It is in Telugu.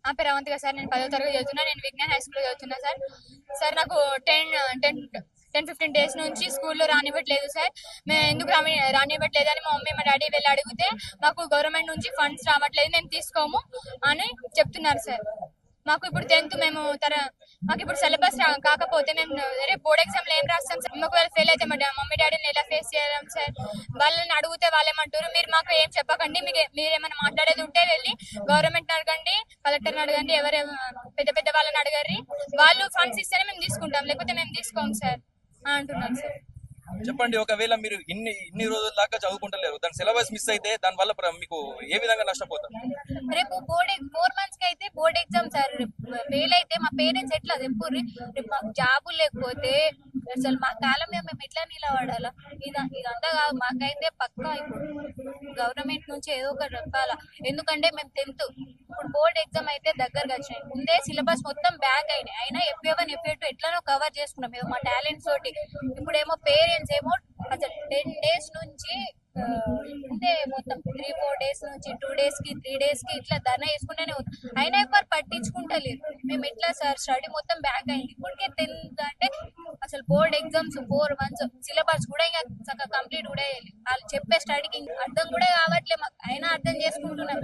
నా పేరు అవంతిక సార్. నేను 10వ తరగతి చదువుతున్నా. నేను విజ్ఞాన్ హై స్కూల్లో చదువుతున్నా సార్. సార్ నాకు 10-15 డేస్ నుంచి స్కూల్లో రానివ్వట్లేదు సార్. మేము ఎందుకు రానివ్వట్లేదు అని మా మమ్మీ మా డాడీ వెళ్ళి అడిగితే మాకు గవర్నమెంట్ నుంచి ఫండ్స్ రావట్లేదు, మేము తీసుకోము అని చెప్తున్నారు సార్. మాకు ఇప్పుడు 10th మాకు ఇప్పుడు సిలబస్ కాకపోతే మేము రేపు బోర్డ్ ఎగ్జామ్ లో ఏం రాస్తాం సార్? ఒకవేళ ఫెయిల్ అయితే మమ్మీ డాడీని ఎలా ఫేస్ చేయాలి సార్? వాళ్ళని అడిగితే వాళ్ళేమంటారు, మీరు మాకు ఏం చెప్పకండి, మీరేమైనా మాట్లాడేది ఉంటే వెళ్ళి గవర్నమెంట్ అడగండి, కలెక్టర్ని అడగండి, పెద్ద పెద్ద వాళ్ళని అడగండి, వాళ్ళు ఫండ్స్ ఇస్తేనే మేము తీసుకుంటాం, లేకపోతే మేము తీసుకోము సార్ అంటున్నాను సార్. చెప్పండి, ఒకవేళ మీరు ఇన్ని రోజుల దాకా చదువుకుంటలేరు, దాని సిలబస్ మిస్ అయితే దాని వల్ల మీకు ఏ విధంగా నష్టపోతారు? రేపు 4 months కి అయితే బోర్డ్ ఎగ్జామ్ సార్. ఫెయిల్ అయితే మా పేరెంట్స్ ఎట్లా చెప్పుర్రి? రేపు మాకు జాబులు లేకపోతే అసలు మా కాలం మీద మేము ఎట్లా నిలబడాలా? ఇదంతా కాదు, మాకైతే పక్కా ఇప్పుడు గవర్నమెంట్ నుంచి ఏదో ఒకటి చెప్పాలా. ఎందుకంటే మేము 10th ఇప్పుడు బోర్డ్ ఎగ్జామ్ అయితే దగ్గరగా వచ్చినాయి, ముందే సిలబస్ మొత్తం బ్యాక్ అయినాయి. అయినా FA1 FA2 ఎట్లానో కవర్ చేసుకున్నాం ఏదో మా టాలెంట్స్ తోటి. ఇప్పుడేమో పేరెంట్స్ ఏమో అసలు 10 days నుంచి అంటే మొత్తం 3-4 days నుంచి 2 days కి 3 days కి ఇట్లా ధర్నా వేసుకుంటేనే అయినా ఎవరు పట్టించుకుంటలేరు. మేము ఎట్లా సార్? స్టడీ మొత్తం బ్యాక్ అయింది. ఇప్పటికే 10th అంటే అసలు బోర్డ్ ఎగ్జామ్స్ 4 months సిలబస్ కూడా ఇంకా కంప్లీట్ కూడా వాళ్ళు చెప్పే స్టడీకి అర్థం కూడా కావట్లే మాకు, అయినా అర్థం చేసుకుంటున్నాం.